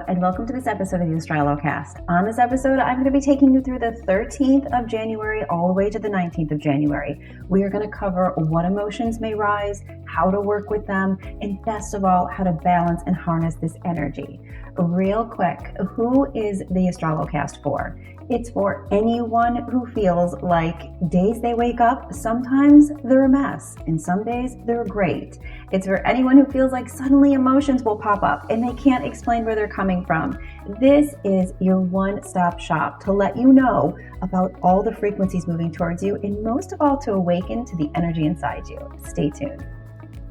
and welcome to this episode of the AstroloCAST. On this episode, I'm going to be taking you through the 13th of January all the way to the 19th of January. We are going to cover what emotions may rise, how to work with them, and best of all, how to balance and harness this energy. Real quick, who is the AstroloCAST for? It's for anyone who feels like days they wake up, sometimes they're a mess, and some days they're great. It's for anyone who feels like suddenly emotions will pop up and they can't explain where they're coming from. This is your one-stop shop to let you know about all the frequencies moving towards you, and most of all, to awaken to the energy inside you. Stay tuned.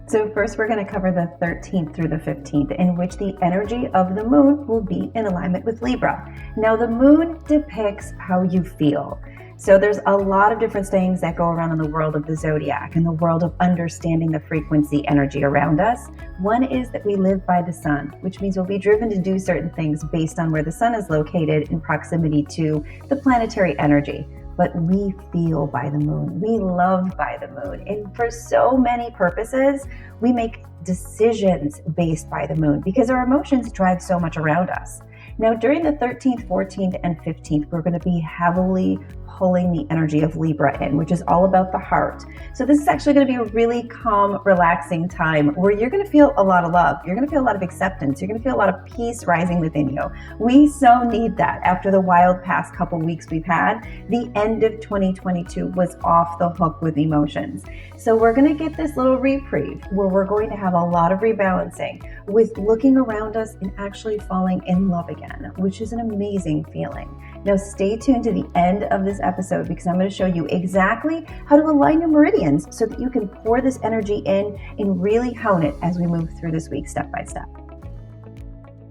So first, we're going to cover the 13th through the 15th, in which the energy of the moon will be in alignment with Libra. Now, the moon depicts how you feel. So there's a lot of different things that go around in the world of the Zodiac and the world of understanding the frequency energy around us. One is that we live by the sun, which means we'll be driven to do certain things based on where the sun is located in proximity to the planetary energy. But we feel by the moon. We love by the moon. And for so many purposes, we make decisions based by the moon because our emotions drive so much around us. Now, during the 13th, 14th, and 15th, we're going to be heavily pulling the energy of Libra in, which is all about the heart. So this is actually going to be a really calm, relaxing time where you're going to feel a lot of love. You're going to feel a lot of acceptance. You're going to feel a lot of peace rising within you. We so need that after the wild past couple weeks we've had. The end of 2022 was off the hook with emotions. So we're going to get this little reprieve where we're going to have a lot of rebalancing with looking around us and actually falling in love again, which is an amazing feeling. Now stay tuned to the end of this episode because I'm going to show you exactly how to align your meridians so that you can pour this energy in and really hone it as we move through this week step by step.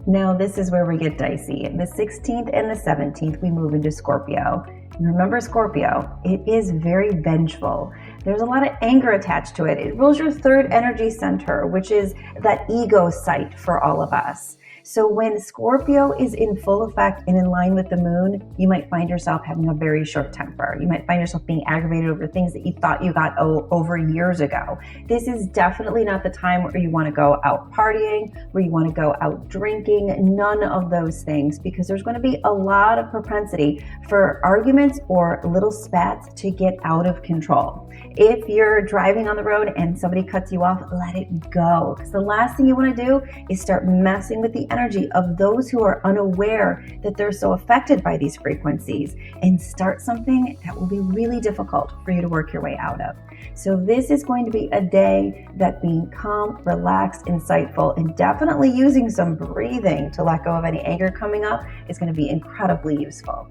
Now this is where we get dicey. The 16th and the 17th, we move into Scorpio. And remember Scorpio, it is very vengeful. There's a lot of anger attached to it. It rules your third energy center, which is that ego site for all of us. So when Scorpio is in full effect and in line with the moon, you might find yourself having a very short temper. You might find yourself being aggravated over things that you thought you got over years ago. This is definitely not the time where you want to go out partying, where you want to go out drinking, none of those things, because there's going to be a lot of propensity for arguments or little spats to get out of control. If you're driving on the road and somebody cuts you off, let it go. Because the last thing you want to do is start messing with the energy of those who are unaware that they're so affected by these frequencies and start something that will be really difficult for you to work your way out of. So this is going to be a day that being calm, relaxed, insightful, and definitely using some breathing to let go of any anger coming up is going to be incredibly useful.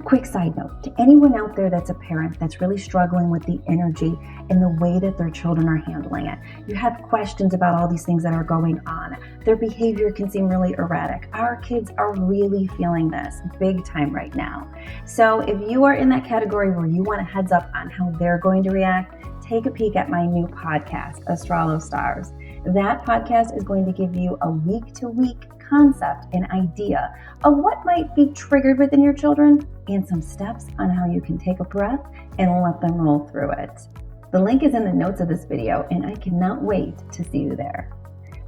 Quick side note, to anyone out there that's a parent that's really struggling with the energy and the way that their children are handling it. You have questions about all these things that are going on. Their behavior can seem really erratic. Our kids are really feeling this big time right now. So if you are in that category where you want a heads up on how they're going to react, take a peek at my new podcast, AstroloSTARs. That podcast is going to give you a week-to-week concept and idea of what might be triggered within your children and some steps on how you can take a breath and let them roll through it. The link is in the notes of this video and I cannot wait to see you there.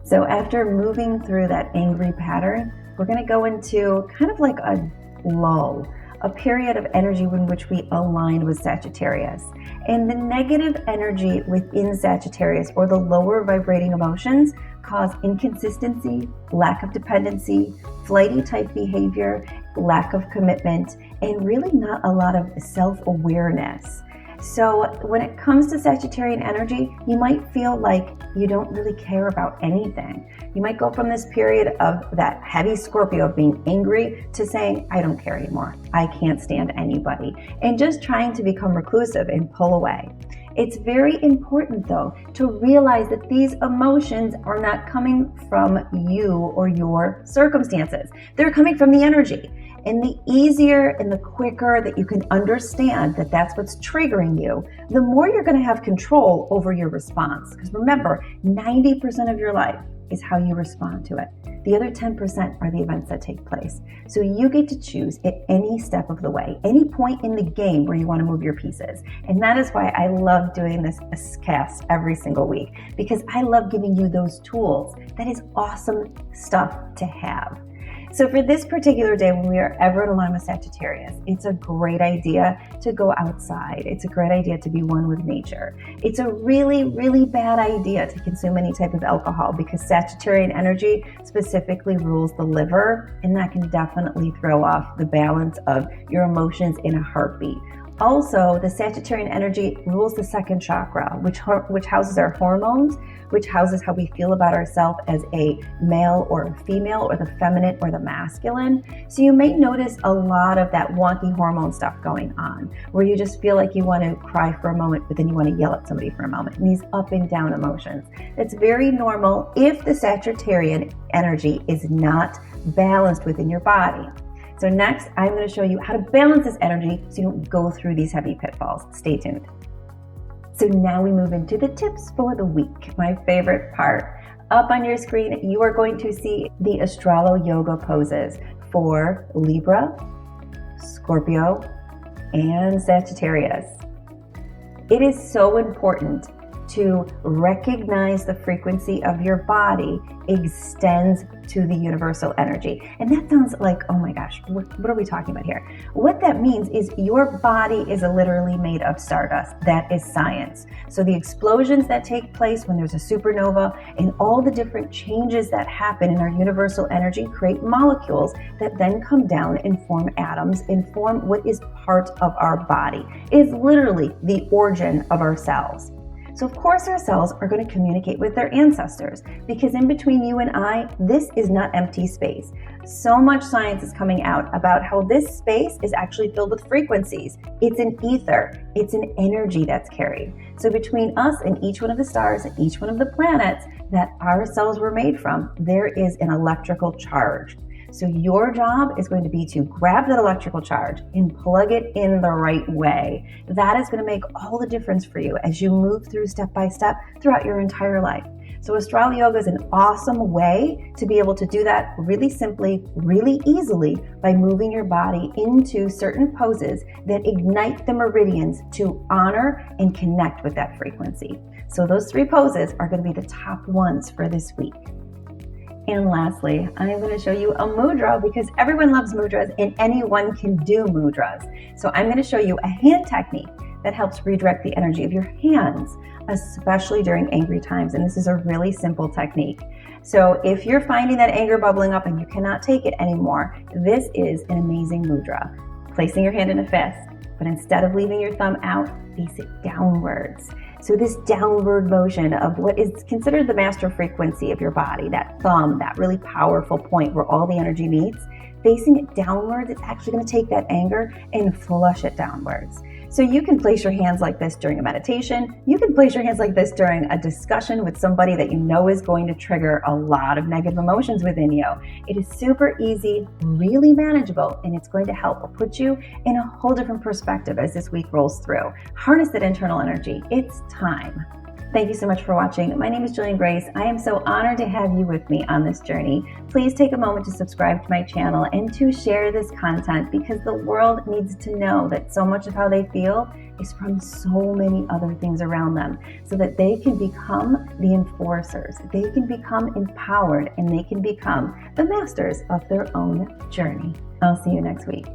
So after moving through that angry pattern, we're going to go into kind of like a lull, a period of energy in which we align with Sagittarius. And the negative energy within Sagittarius, or the lower vibrating emotions, cause inconsistency, lack of dependency, flighty type behavior, lack of commitment, and really not a lot of self-awareness. So when it comes to Sagittarian energy, you might feel like you don't really care about anything. You might go from this period of that heavy Scorpio of being angry to saying, I don't care anymore. I can't stand anybody. And just trying to become reclusive and pull away. It's very important, though, to realize that these emotions are not coming from you or your circumstances. They're coming from the energy. And the easier and the quicker that you can understand that that's what's triggering you, the more you're going to have control over your response. Because remember, 90% of your life is how you respond to it. The other 10% are the events that take place. So you get to choose at any step of the way, any point in the game where you want to move your pieces. And that is why I love doing this cast every single week, because I love giving you those tools. That is awesome stuff to have. So for this particular day, when we are ever in alignment with Sagittarius, it's a great idea to go outside. It's a great idea to be one with nature. It's a really, really bad idea to consume any type of alcohol because Sagittarian energy specifically rules the liver, and that can definitely throw off the balance of your emotions in a heartbeat. Also, the Sagittarian energy rules the second chakra, which houses our hormones, which houses how we feel about ourselves as a male or a female, or the feminine or the masculine. So you may notice a lot of that wonky hormone stuff going on, where you just feel like you want to cry for a moment, but then you want to yell at somebody for a moment, and these up and down emotions. It's very normal if the Sagittarian energy is not balanced within your body. So next, I'm going to show you how to balance this energy so you don't go through these heavy pitfalls. Stay tuned. So now we move into the tips for the week, my favorite part. Up on your screen, you are going to see the Astrolo Yoga poses for Libra, Scorpio, and Sagittarius. It is so important to recognize the frequency of your body extends to the universal energy. And that sounds like, oh my gosh, what are we talking about here? What that means is your body is literally made of stardust. That is science. So the explosions that take place when there's a supernova and all the different changes that happen in our universal energy create molecules that then come down and form atoms and form what is part of our body. It is literally the origin of our cells. So of course our cells are going to communicate with their ancestors, because in between you and I, this is not empty space. So much science is coming out about how this space is actually filled with frequencies. It's an ether. It's an energy that's carried. So between us and each one of the stars and each one of the planets that our cells were made from, there is an electrical charge. So your job is going to be to grab that electrical charge and plug it in the right way. That is going to make all the difference for you as you move through step by step throughout your entire life. So Astrolo Yoga is an awesome way to be able to do that really simply, really easily, by moving your body into certain poses that ignite the meridians to honor and connect with that frequency. So those 3 poses are going to be the top ones for this week. And lastly, I'm going to show you a mudra, because everyone loves mudras and anyone can do mudras. So I'm going to show you a hand technique that helps redirect the energy of your hands, especially during angry times. And this is a really simple technique. So if you're finding that anger bubbling up and you cannot take it anymore, this is an amazing mudra. Placing your hand in a fist, but instead of leaving your thumb out, face it downwards. So this downward motion of what is considered the master frequency of your body, that thumb, that really powerful point where all the energy meets, facing it downwards, it's actually going to take that anger and flush it downwards. So you can place your hands like this during a meditation. You can place your hands like this during a discussion with somebody that you know is going to trigger a lot of negative emotions within you. It is super easy, really manageable, and it's going to help put you in a whole different perspective as this week rolls through. Harness that internal energy. It's time. Thank you so much for watching. My name is Jillian Grace. I am so honored to have you with me on this journey. Please take a moment to subscribe to my channel and to share this content, because the world needs to know that so much of how they feel is from so many other things around them, so that they can become the enforcers, they can become empowered, and they can become the masters of their own journey. I'll see you next week.